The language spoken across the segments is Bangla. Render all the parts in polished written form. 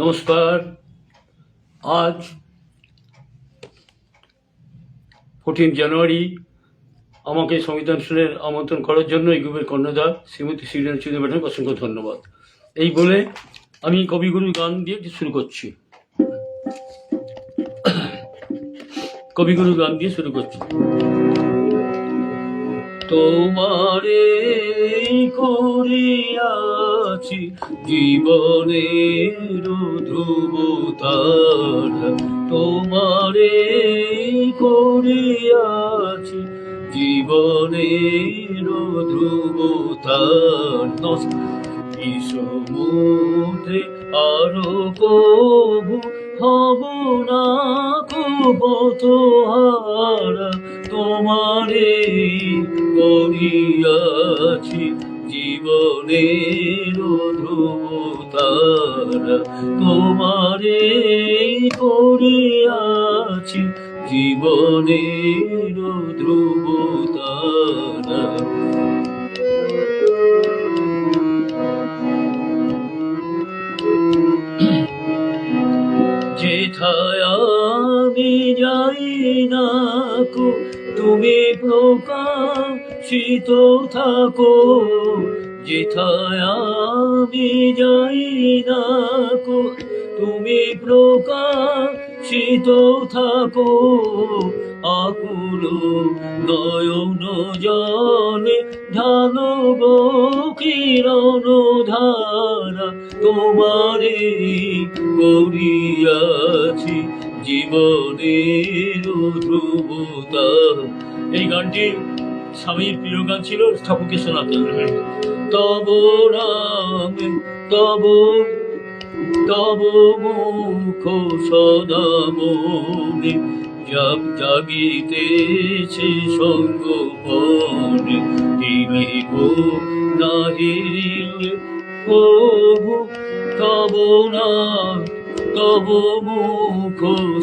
নমস্কার। আজ 14 জানুয়ারি আমাকে সংবিধানের আমন্ত্রণ করার জন্য এই গ্রুপের কর্ণধার শ্রীমতী শ্রীরাম চৌধুরী ম্যাডামকে অসংখ্য ধন্যবাদ। এই বলে আমি কবিগুরুর গান দিয়ে শুরু করছি। কবিগুরুর গান দিয়ে শুরু করছি। তোমারে করিয়াছি জীবনের ধ্রুবতারা, তোমারে করিয়াছি জীবনের ধ্রুবতারা। সমুদ্রে আরো কবু হব না কবতহারা, তোমারে করিয়াছি জীবনের ধ্রুবতারা, তোমারে করিয়াছি জীবনের ধ্রুবতারা। যেথায় আমি যাই না কো তুমি প্রকাশিত থাকো, যেথায় আমি যাই না কো তুমি প্রকাশিত থাকো। আকুল নয়ন জলে ঢালব কিরণ ধারা, তোমারে করিয়াছি জীবনের ধ্রুবতারা। এই গানটি স্বামীর প্রিয় গান ছিল, ঠাকুরকে শোনাতেন। তব নাম তব তব মুখ সদা মনে জাগিতেছে সঙ্গপনে, দিলে গো নাহিলে প্রভু তব নাম তব মুখ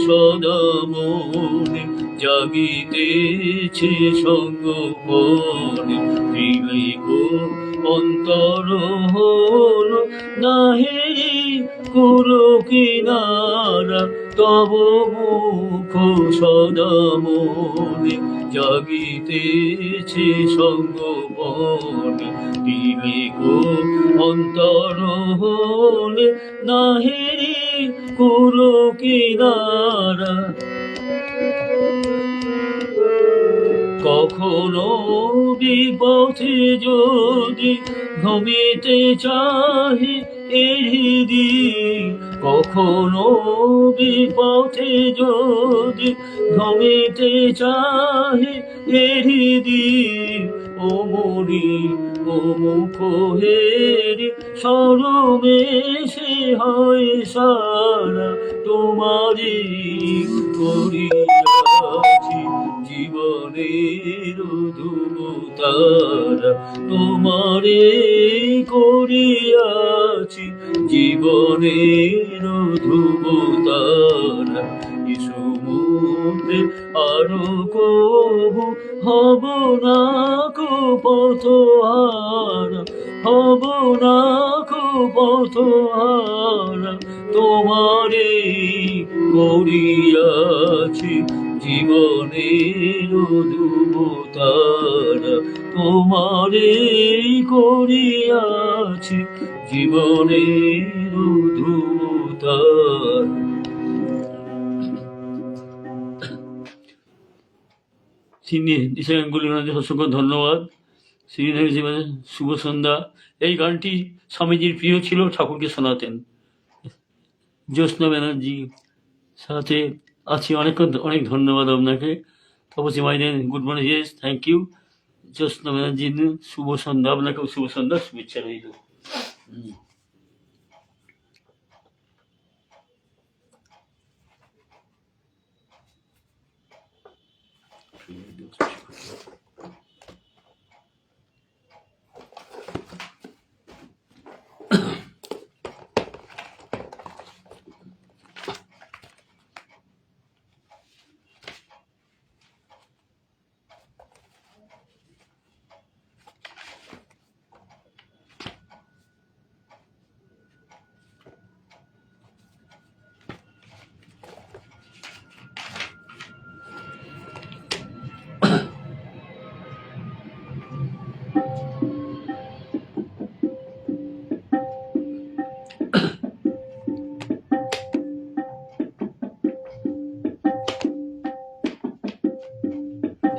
সদা মনে জাগিতেছে সঙ্গপনে, দিলে গো অন্তর হল নাহি কুলো কিনারা, তব মুখ সদা মনে জাগিতেছে সঙ্গপনে, দিলে গো অন্তর হল নাহি কুলো কিনারা। কখনো বিপথে যদি ঘুমিতে চাহি এহিদি, কখনো বিপথে যদি ঘুমিতে চাহি এহিদি, ও মরি ও মুখ হেরি সরমেশে হয় সারা, তোমারি করিয়াছি জীবনের ধ্রুবতারা, তোমারে করিয়াছি জীবনের ধ্রুবতারা। সমুদ্রে আরো কবু হব না পথহারা, হব না পথহারা, তোমারে করিয়াছি জীবনের ধ্রুবতারা, তোমারে করিয়াছি জীবনের ধ্রুবতারা। অসংখ্য ধন্যবাদ। শুভ সন্ধ্যা। এই গানটি স্বামীজির প্রিয় ছিল, ঠাকুরকে শোনাতেন। জ্যোৎস্না ব্যানার্জি সাথে আছি, অনেক ধন্যবাদ আপনাকে। তপসী মাইনে good morning, yes thank you. Jyotsna Banerjee শুভ সন্ধ্যা, আপনাকেও শুভ সন্ধ্যা, শুভেচ্ছা রইল।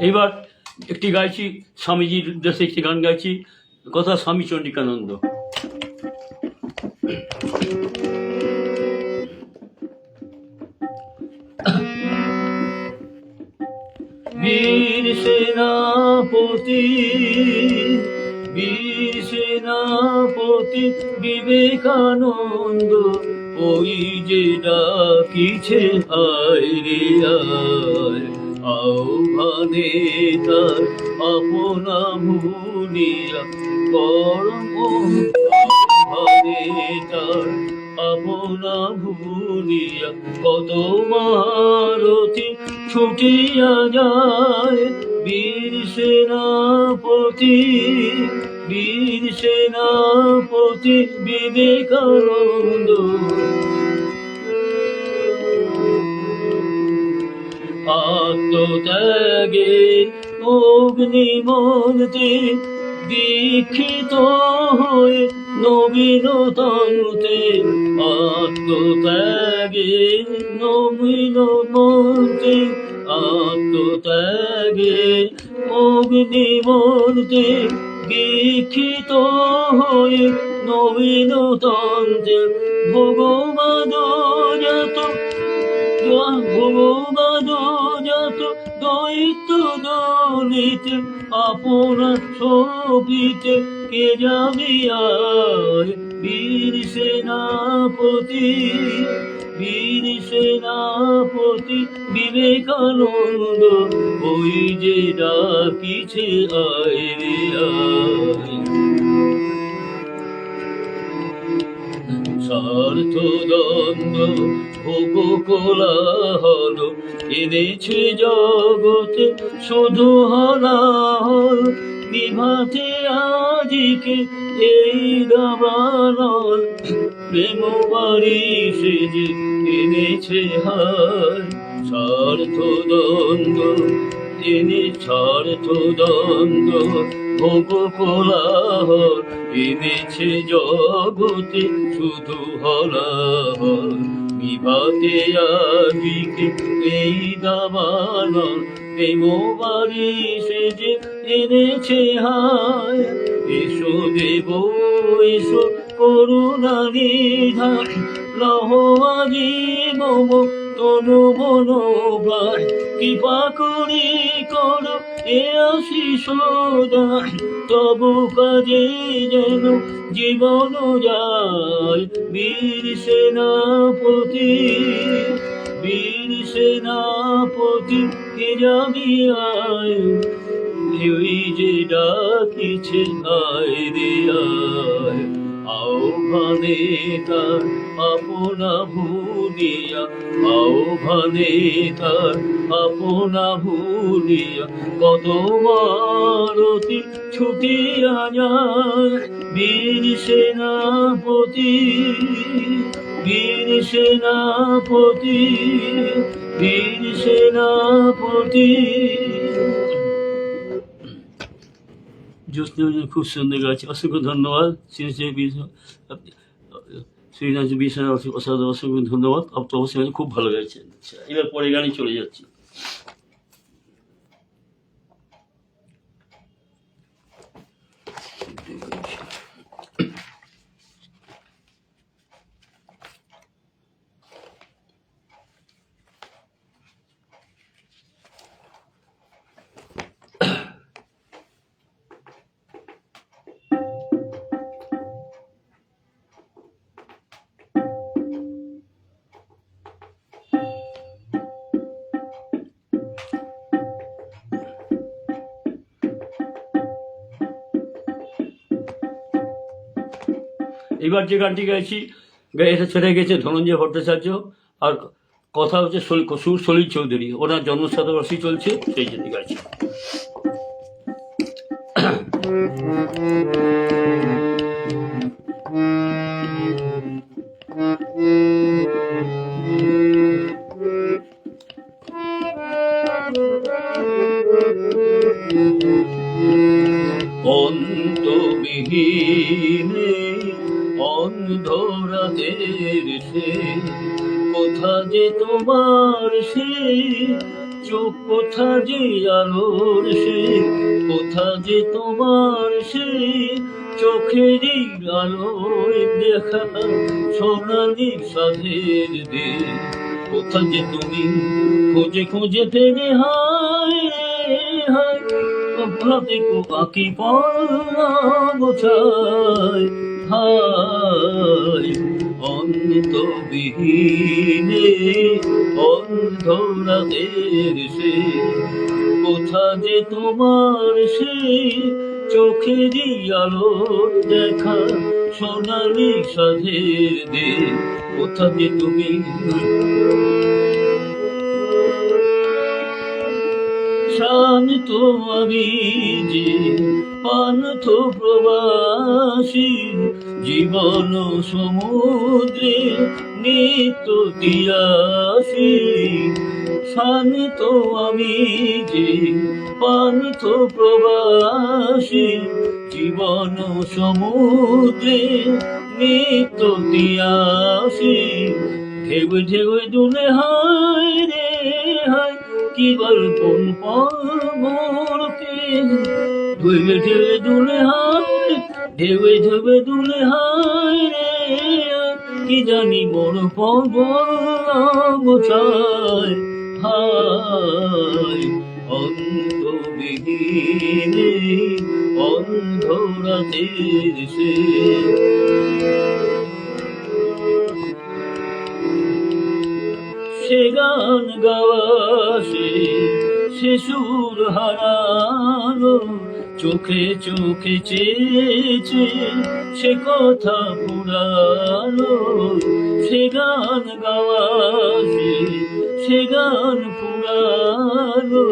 এইবার একটি গাইছি স্বামীজির উদ্দেশ্যে একটি গান গাইছি, কথা স্বামী চন্ডিকানন্দ। বীর সেনাপতি, বীর সেনাপতি বিবেকানন্দ, ওই যে ডাকিছে আয় রে আয়, আহ্বানে তার আপনা ভুলিয়া পরম, আহ্বানে তার আপনা ভুলিয়া কত মারতি ছুটিয়া যায়। বীর সেনাপতি, বীর সেনাপতি বিবেকানন্দ, আত্মত্যাগের অগ্নিমন্ত্রে দীক্ষিত হয়ে নবীনতান্তে, আত্মত্যাগের নবীনমন্ত্রে, আত্মত্যাগের অগ্নিমন্ত্রে দীক্ষিত হয়ে নবীনতান্তে, ভগবান যত, ভগবান যত দৈত্য দলিতে আপনা ছবিতে কে যাবি আয়। বীর সেনাপতি, বীর সেনাপতি বিবেকানন্দ, ওই যে ডাকিছে আয় রে আয়। স্বার্থ দ্বন্দ্ব ভোগ কোলাহল এনেছে জগতে শুধু হলাহল, নিভাতে আজিকে এই দাবানল, প্রেম বাড়ি সেজে এনেছে হায়। স্বার্থ দ্বন্দ্ব এনে, স্বার্থ দ্বন্দ্ব ভোগ কোলাহল এনেছে জগতে শুধু হলাহল, নিভাতে আজিকে এই দাবানল, প্রেম বাড়ি সেজে এনেছে হায়। এসো দেব এসো করুণা নিধান, লহ আজি মম তনু মন প্রাণ, কৃপা করি করো এ আশিস দান, তবু কাজে যেন জীবন যায়। বীর সেনাপতি, বীর সেনাপতি কে যাবি আয়, ওই যে ডাকিছে আয় রে আয়। আহ্বানে তার আপনা ভুলিয়া, আহ্বানে তার আপনা ভুলিয়া কত মারতি ছুটিয়া যায়। বীর সেনাপতি, বীর সেনাপতি, বীর সেনাপতি। জ্যোৎস্না খুব সুন্দর গাছ, অসংখ্য ধন্যবাদ। শ্রীনাথ বিশ্বনাথ অসংখ্য ধন্যবাদ। আপনি অবশ্যই খুব ভালো গাইছেন। আচ্ছা, এবার পরে গানে চলে যাচ্ছি। এবার যে গানটি গাইছি, এটা ছেড়ে গেছে ধনঞ্জয় ভট্টাচার্য, আর কথা হচ্ছে সুর সলিল চৌধুরী, ওনার জন্মশতবর্ষী চলছে, সেই জন্য গাইছি। অন্তবিহীনে অন্ধরাতের সে কোথা যে তোমার সে চোখ, কোথা যে আলোর সে, কোথা যে তোমার সে চোখেরই আলোয় দেখা সোনালি সাধের দিন। কোথা যে তুমি খোঁজে খোঁজে ফেরে হায় রে হায়, ভাবে কো আঁকি পড়া বোঝায় হায়। অন্তবিহীনে অন্ধরাতের সে, কোথা যে তোমার সে চোখেরই আলোর দেখা সোনালি সাধের দিন। কোথা যে তুমি শান্ত আমি যে পান্থ প্রবাসী, জীবন সমুদ্রে নিত্য তিয়াসী। শান্ত আমি যে পান্থ প্রবাসী, জীবন সমুদ্রে নিত্য তিয়াসী। ঢেউ ঢেউ দুলে হায় রে হায়, কি বলবন পরকে ঢেউ ঢেউ দুলে হায়, ঢেউ ঢেউ দুলে হায় রে, কি জানি বড় পর্বতায় হায়। অন্তবিহীনে অন্ধরাতের সে, সে গান গাওয়া সে সুর হারানো, চোখে চোখে চেয়েছে সে কথা পুরানো। সে গান গাওয়া সে গান পুরানো,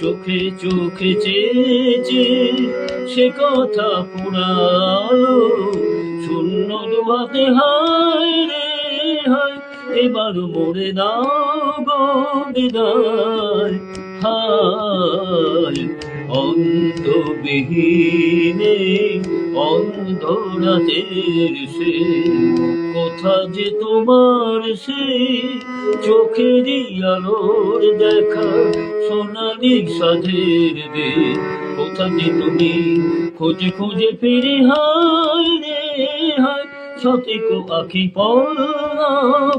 চোখে চোখে চেয়েছে সে কথা পুরানো। শূন্য দুহাতে হায় রে হায়, এবার মোরে দাও গো বিদায় হায়। অন্তবিহীনে অন্ধরাতের সে, কোথা যে তোমার সে চোখেরই আলোর দেখা সোনালি সাধের দিন। কোথা যে তুমি খোঁজে খোঁজে ফিরে হায় রে হায়, সাথে কো আঁখি পড়া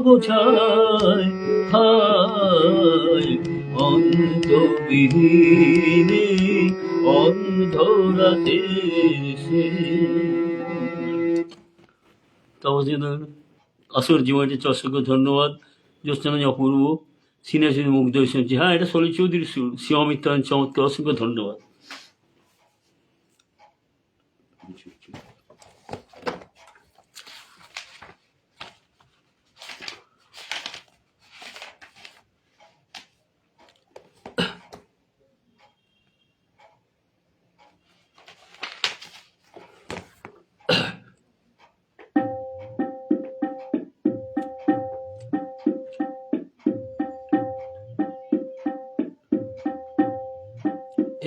বোঝায় হায়। অন্তবিহীনে অন্ধরাতের সে। আসর জীবনের অসংখ্য ধন্যবাদ। জ্যোৎস্না অপূর্ব, সিনে মুগ্ধ শুনছি। হ্যাঁ, এটা সলিল চৌধুরীর সুর, শিবমিত্রান চমৎকার, অসংখ্য ধন্যবাদ।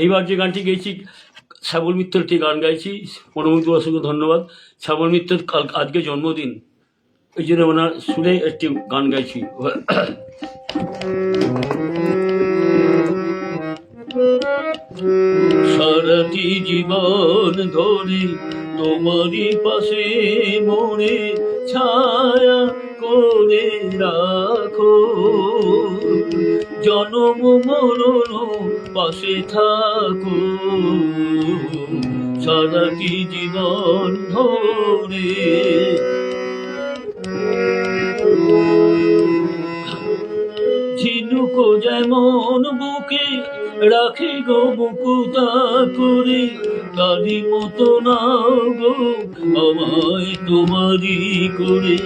এইবার যে গানটি গেয়েছি, শ্যামল মিত্রর একটি গান গাইছি, পরমুগ্ধ, অসংখ্য ধন্যবাদ। শ্যামল মিত্রর আজকে জন্মদিন, ওই জন্য ওনার সুরে একটি গান গাইছি। সারাটি জীবন ধরে তোমারই পাশে মনে ছায়া করে রাখো, জনম মরণ পাশে থাকো। সারাটি জীবন ধরে ঝিনুকো যেমন বুকে রাখে গো মুকুতা করে, তারি মতো নাও গো আমায় তোমারই করে।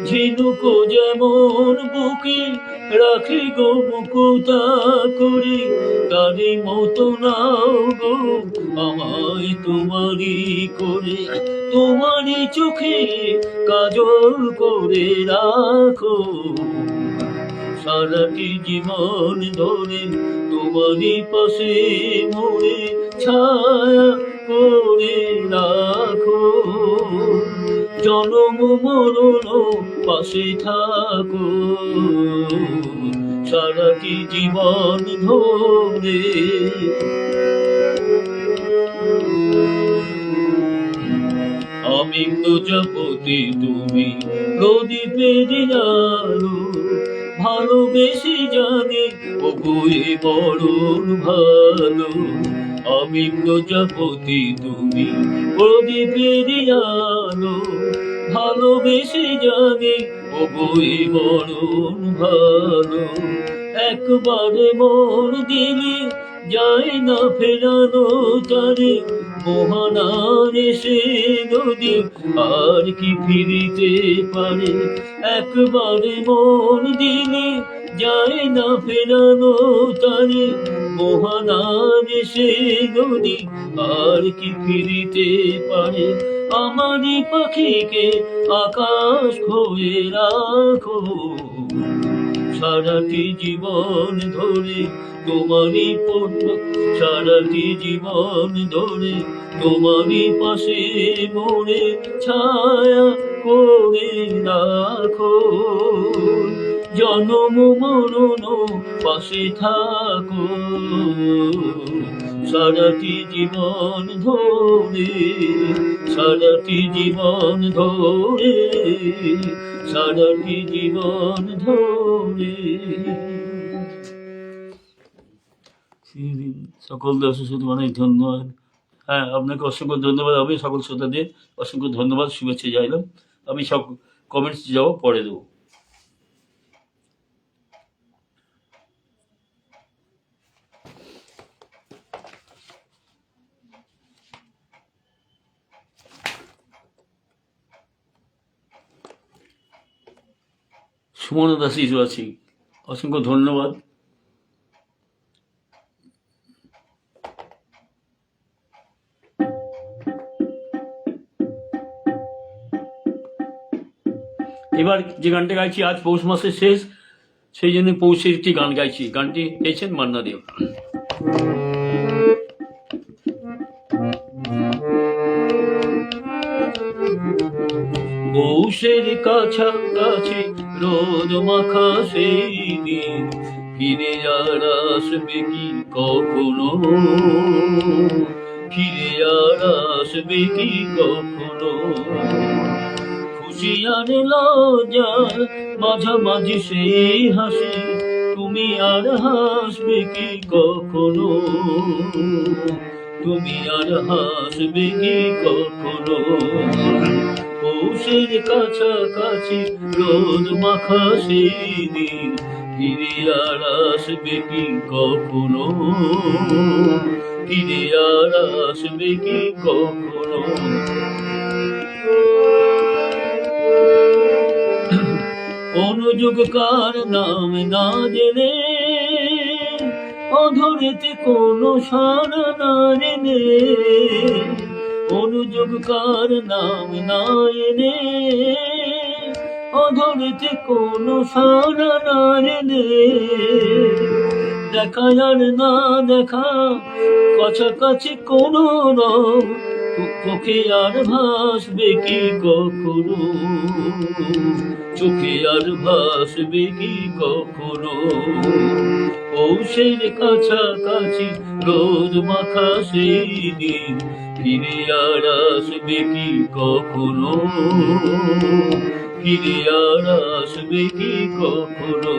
ঝিনুকো যেমন বুকে রাখে গো মুকুতা করে, তারি মতো নাও গো আমায় তোমারই করে। তোমারই চোখে কাজল করে রাখো, সারাটি জীবন ধরে তোমারই পাশে মনে ছায়া করে রাখো। জনম মরণ পাশে থাকো সারাটি জীবন ধরে। আমি প্রজাপতি তুমি প্রদীপের আলো, ভালোবেসে জানি ওগোয়ে বড় ভালো। আমি প্রজাপতি তুমি প্রদীপের আলো, ভালোবেসে জানি ওগোয়ে বড় ভালো। একবারে মন দিলে যায় না ফেরানো তারে, মোহনার এসে নদী আর কি ফিরিতে পারে। একবারে মন দিলে যায় না ফেরানো তারে, মোহনার এসে নদী আর কি ফিরিতে পারে। আমারই পাখিকে আকাশ হয়ে রাখো সারাটি জীবন ধরে, তোমারই পথ সারাটি জীবন ধরে, তোমারই পাশে মোরে ছায়া করে রাখো। জনম মরণ পাশে থাকো সারাটি জীবন ধরে, সারাটি জীবন ধরে, সারাটি জীবন ধরে। সকল দর্শক শ্রোতা অনেক ধন্যবাদ। হ্যাঁ, আপনাকে অসংখ্য ধন্যবাদ। আমি সকল শ্রোতাদের অসংখ্য ধন্যবাদ, শুভেচ্ছা চাইলাম। আমি সব কমেন্টস যাবো পরে দেবো। সুমন দাস আছি, অসংখ্য ধন্যবাদ। এবার যে গানটা গাইছি, আজ পৌষ মাসের শেষ, সেই জন্য পৌষের একটি গান গাইছি। গানটি গেয়েছেন মান্না দেব। পৌষের কাছাকাছি রোদ মাখা সেই দিন, ফিরে আর আসবে কি কখনো, ফিরে আর আসবে কি কখনো। খুশি আর লজ্জার মাঝামাঝি সেই হাসি, তুমি আর হাসবে কি কখনো, তুমি আর হাসবে কি কখনো। পৌষের কাছাকাছি রোদ মাখা সেই দিন, ফিরে আর আসবে কি কখনো, ফিরে আর আসবে কি কখনো। অনুযোগ কার নাম না জেনে, অধরেতে কোনো সারা না জেনে, অনুযোগ কার নাম না এনে, অধরেতে কোনো সারা না জেনে। দেখা আর না দেখা কাছাকাছি কোনো রং, চোখে আর ভাসবে কি কখনো, চোখে আর ভাসবে কি কখনো। পৌষের কাছাকাছি রোদ মাখা সেই দিন, ফিরে আর আসবে কি কখনো, ফিরে আর আসবে কি কখনো।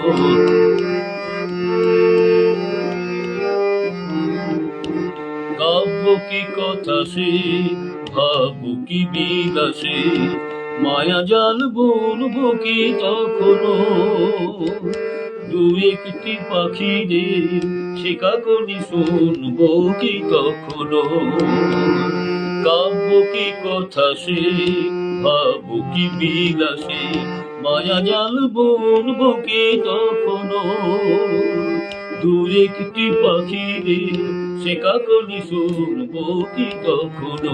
কাব্য কি কথা সে, ভাবু কি বিলাসে, মায়া জাল বলবো কি তখনো। দু একটি পাখিদের শেখা করি শুনবো কি তখনো। কাব্য কি কথা সে, ভাবু কি বিলাসে, মায়া জাল বলবো কি তখনো। দু একটি পাখিদের শেখা করি শুনবো কি তখনো।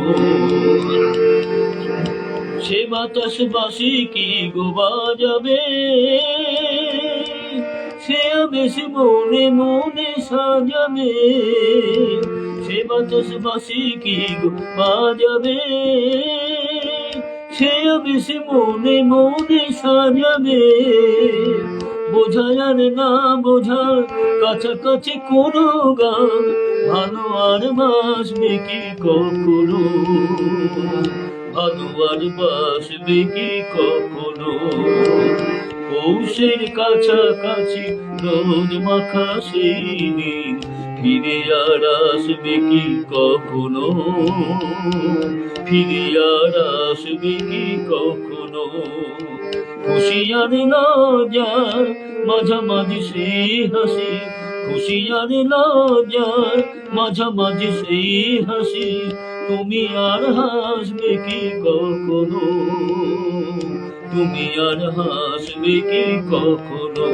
সে বাতাস বাসি কি গো বাজাবে, সে আবেশ মনে মনে সাজাবে। সে বাতাস বাসি কি গো বাজাবে, সে বেশি মনে মনে সাজাবে, বোঝায় আর না বোঝার কাছাকাছি কোনো গান, ভালো আর বাসবে কি কখনো, ভালো আর বাসবে কি কখনো। পৌষের কাছাকাছি রোদ মাখা সেই দিন ফিরে আর আসবে কি কখনো, ফিরে আর আসবে কি কখনো। খুশি আর লজ্জার মাঝামাঝি সেই হাসি, খুশি আর লজ্জার মাঝামাঝি সেই হাসি, তুমি আর হাসবে কি কখনো, তুমি আর হাসবে কি কখনো।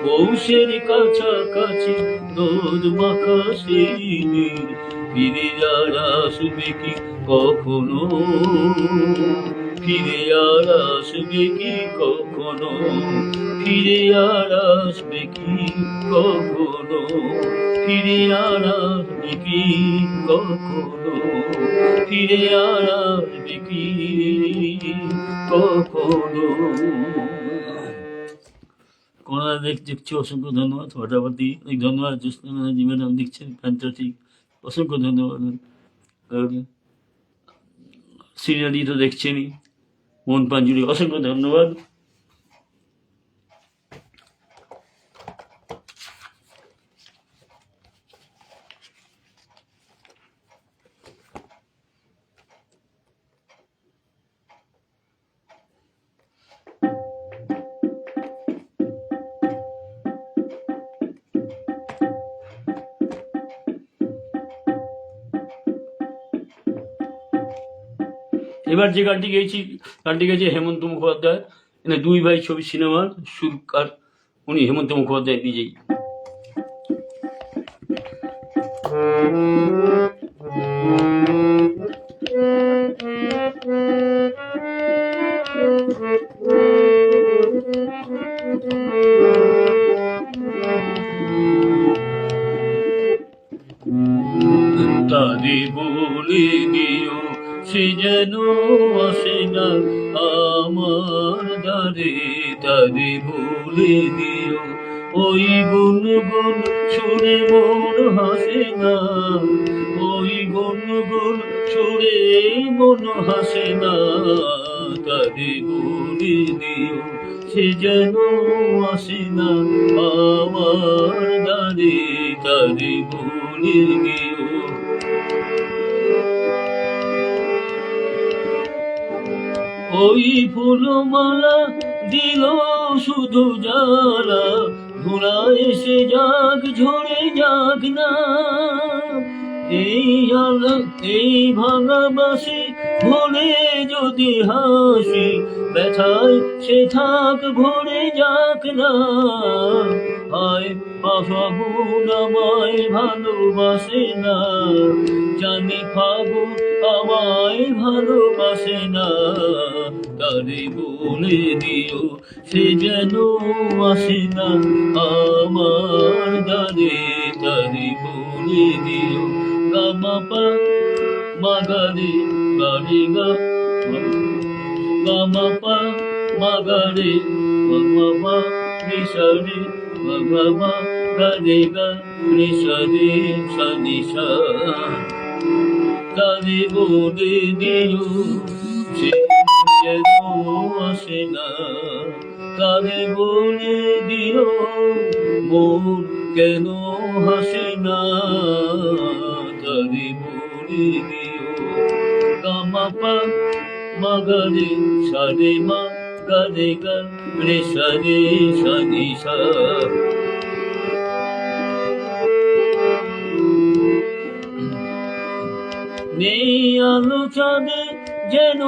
পৌষের কাছাকাছি রোদ মাখা সেই দিন ফিরে আর আসবে কি কখনো, ফিরে আর আসবে কি কখনো, ফিরে আর আসবে কি কখনো, ফিরে আর আসবে কি কখনো, ফিরে আর আসবে কি কখনো। কোনারা দেখছি, অসংখ্য ধন্যবাদ। ফাটাফাটি অনেক ধন্যবাদ। জ্যোৎস্না ব্যানার্জি ম্যাডাম দেখছেন, ফ্যান্টাস্টিক, অসংখ্য ধন্যবাদ। সিরিয়ালি তো দেখছেনই, মন পাঞ্জুরি, অসংখ্য ধন্যবাদ। এবার যে গানটি গেয়েছে হেমন্ত মুখোপাধ্যায়। এখানে দুই ভাই ছবি সিনেমার সুরকার উনি হেমন্ত মুখোপাধ্যায় নিজেই। তারে বলে দিও সে যেন আসে না আমার দ্বারে, তারে বলে দিও ওই গুনগুন সুরে মন হাসে না, ওই গুনগুন সুরে মন হাসে না, তারে বলে দিও সে যেন আসে না আমার দ্বারে, তারে বলে দিও। ওই ফুলমালা দিল শুধু জ্বালা, ধুলা এসে যাক ঝরে যাক না, এই ভাঙা বাসি ভুলে যদি হাসি, ব্যথায় সে থাক ভরে যাক না। হায় ফাগুন আমায় ভালোবাসে না, জানি ফাগুন আমায় ভালোবাসে না, তারে বলে দিও সে যেন আসে না আমার দ্বারে, তারে বলে দিও। গামাপা মাগারে গারে গা, গামাপা মাগারে গামাপা রিসারে গামা গারে গা রিসারে সানিসা, তারে বলে দিও সে যেন আসে না, তারে বলে দিও মন কেন হাসে না, তারে বলে দিও। গামাপা মাগারে সারে মা গারে গা রে সারে সানিসা। নেই আলো চাঁদে যেন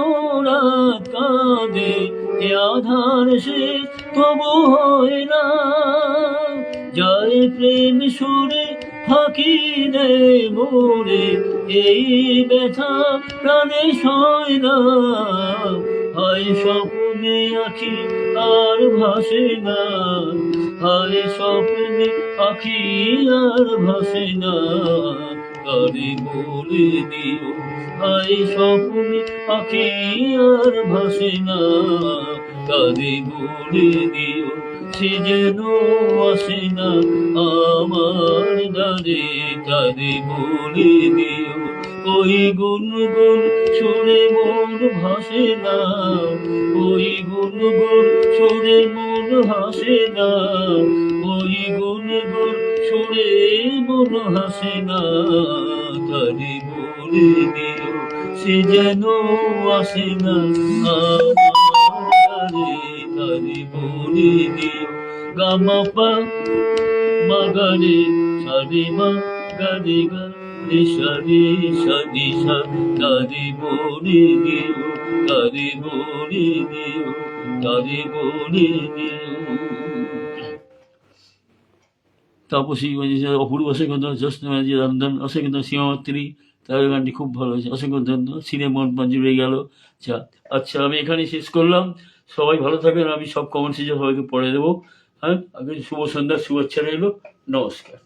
রাত কাঁদে, এ আধার সে তবু হয় না, যায় প্রেম সুরে ফাঁকি দেয় মোরে, এই ব্যথা প্রাণে সয় না। হায় স্বপ্নে আখি আর ভাসে না, হায় স্বপ্নে আখি আর ভাসে না, তারে বলে দিও হায় স্বপ্নে আঁকি আর ভাসে না, তারে বলে দিও সে যেন আসে না আমার দ্বারে, তারে বলে দিও ওই গুনগুন সুরে মন ভাসে না, ওই গুনগুন সুরে মন হাসে না, ওই গুনগুন সুরে মন হাসে না, তারে বলে দিও সে যেন আসে না আমার দ্বারে, তারে বলে দিও গামাপা মাগারে সারে মা গারে গা রে সারে সারে সা, তারে বলে দিও, তারে বলে দিও, তারে বলে দিও। তাপসী বাজিয়েছে, অপূর্ব অসংখ্য ধন্যবাদ। জ্যোৎস্না ব্যানার্জি রন্ধন অসংখ্য ধন্যবাদ। সীমামাত্রী তার গানটি খুব ভালো হয়েছে, অসংখ্য ধন্যবাদ। সিনে মন মঞ্জুর হয়ে গেল। আচ্ছা আমি এখানেই শেষ করলাম। সবাই ভালো থাকবেন, আমি সব কমেন্টসে সবাইকে পড়ে দেবো। হ্যাঁ, আগে শুভ সন্ধ্যার শুভেচ্ছা রইল। নমস্কার।